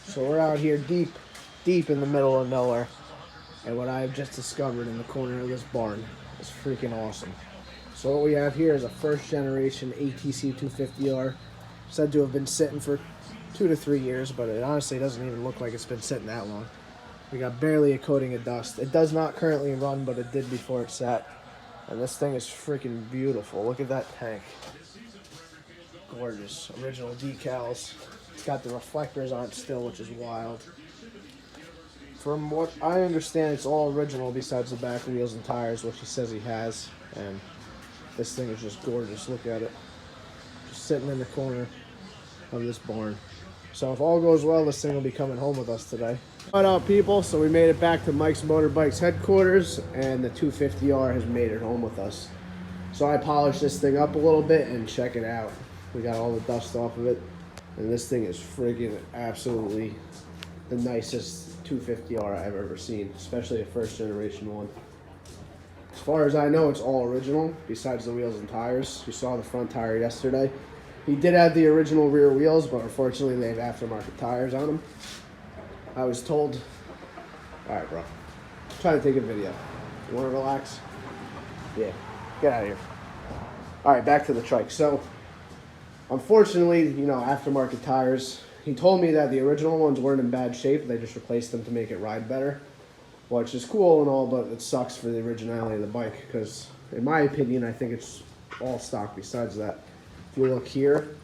So we're out here deep in the middle of nowhere. And what I've just discovered in the corner of this barn is freaking awesome. So what we have here is a first generation atc250r. Said to have been sitting for 2 to 3 years, but it honestly doesn't even look like it's been sitting that long. We got barely a coating of dust. It does not currently run, but it did before it sat. And this thing is freaking beautiful. Look at that tank. Gorgeous. Original decals. It's got the reflectors on it still, which is wild. From what I understand, it's all original besides the back wheels and tires, which he says he has. And this thing is just gorgeous. Look at it. Just sitting in the corner of this barn. So if all goes well, this thing will be coming home with us today. What up, people? So we made it back to Mike's Motorbikes headquarters, and the 250R has made it home with us. So I polished this thing up a little bit, and check it out. We got all the dust off of it, and this thing is friggin' absolutely the nicest 250R I've ever seen, especially a first generation one. As far as I know, it's all original, besides the wheels and tires. You saw the front tire yesterday. He did have the original rear wheels, but unfortunately they have aftermarket tires on them. I was told, all right, bro, I'm trying to take a video. You want to relax? Yeah, get out of here. All right, back to the trike. So, unfortunately, you know, aftermarket tires, he told me that the original ones weren't in bad shape. They just replaced them to make it ride better, which is cool and all, but it sucks for the originality of the bike because, in my opinion, I think it's all stock besides that. If you look here,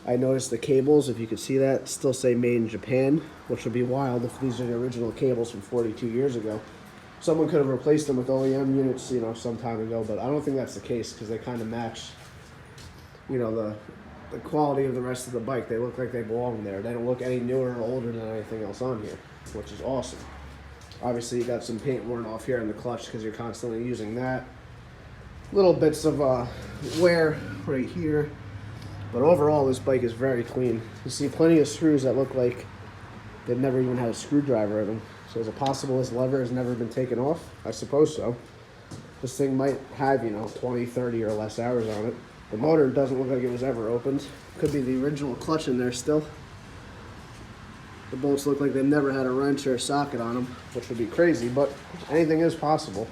I noticed the cables, if you could see that, still say made in Japan, which would be wild if these are the original cables from 42 years ago. Someone could have replaced them with OEM units, you know, some time ago, but I don't think that's the case because they kind of match, you know, the quality of the rest of the bike. They look like they belong there. They don't look any newer or older than anything else on here, which is awesome. Obviously, you got some paint worn off here in the clutch because you're constantly using that. Little bits of wear right here, but overall this bike is very clean. You see plenty of screws that look like they've never even had a screwdriver in them. So is it possible this lever has never been taken off? I suppose so. This thing might have, you know, 20, 30 or less hours on it. The motor doesn't look like it was ever opened. Could be the original clutch in there still. The bolts look like they've never had a wrench or a socket on them, which would be crazy, but anything is possible.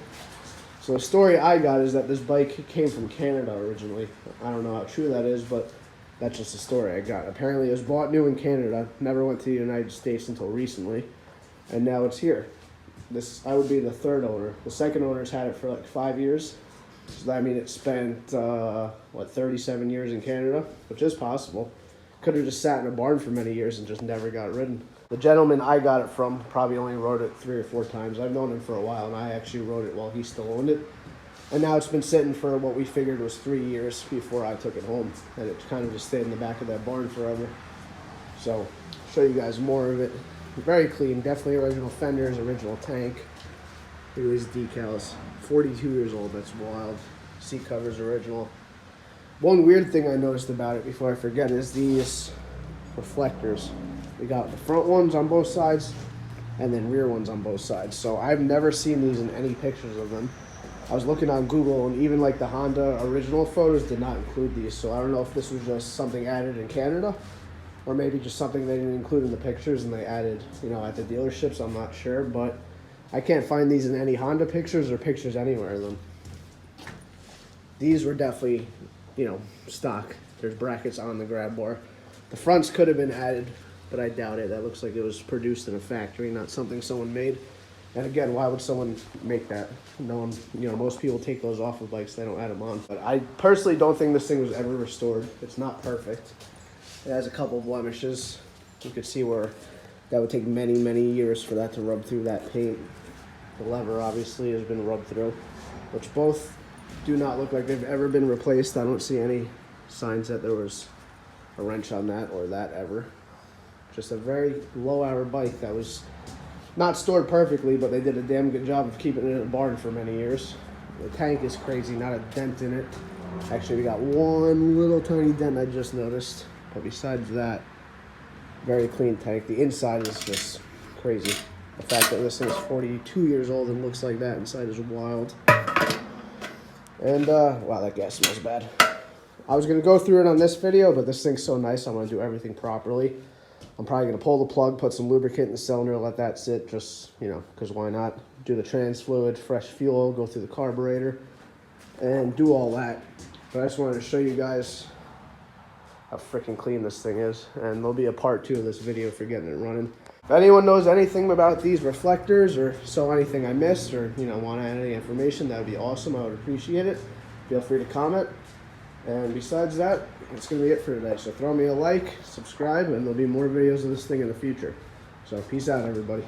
So the story I got is that this bike came from Canada originally. I don't know how true that is, but that's just the story I got. Apparently it was bought new in Canada, never went to the United States until recently, and now it's here. I would be the third owner. The second owner's had it for like 5 years. So that means it spent, 37 years in Canada, which is possible. Could have just sat in a barn for many years and just never got ridden. The gentleman I got it from probably only rode it 3 or 4 times. I've known him for a while, and I actually rode it while he still owned it. And now it's been sitting for what we figured was 3 years before I took it home. And it kind of just stayed in the back of that barn forever. So, I'll show you guys more of it. Very clean, definitely original fenders, original tank. Look at these decals. 42 years old, that's wild. Seat covers original. One weird thing I noticed about it before I forget is these reflectors. We got the front ones on both sides and then rear ones on both sides. So I've never seen these in any pictures of them. I was looking on Google and even like the Honda original photos did not include these. So I don't know if this was just something added in Canada or maybe just something they didn't include in the pictures and they added, you know, at the dealerships. I'm not sure, but I can't find these in any Honda pictures or pictures anywhere of them. These were definitely, you know, stock. There's brackets on the grab bar. The fronts could have been added, but I doubt it. That looks like it was produced in a factory, not something someone made. And again, why would someone make that? No one, you know, most people take those off of bikes. They don't add them on. But I personally don't think this thing was ever restored. It's not perfect. It has a couple blemishes. You could see where that would take many, many years for that to rub through that paint. The lever obviously has been rubbed through, which both do not look like they've ever been replaced. I don't see any signs that there was a wrench on that or that ever. Just a very low hour bike that was not stored perfectly, but they did a damn good job of keeping it in a barn for many years. The tank is crazy, not a dent in it. Actually, we got one little tiny dent I just noticed, but besides that, very clean tank. The inside is just crazy. The fact that this thing's 42 years old and looks like that inside is wild. And, wow, that gas smells bad. I was going to go through it on this video, but this thing's so nice, I'm going to do everything properly. I'm probably going to pull the plug, put some lubricant in the cylinder, let that sit, just, you know, because why not? Do the trans fluid, fresh fuel, go through the carburetor, and do all that. But I just wanted to show you guys how freaking clean this thing is. And there'll be a part 2 of this video for getting it running. If anyone knows anything about these reflectors or saw anything I missed or, you know, want to add any information, that would be awesome. I would appreciate it. Feel free to comment. And besides that, that's going to be it for today. So throw me a like, subscribe, and there'll be more videos of this thing in the future. So peace out, everybody.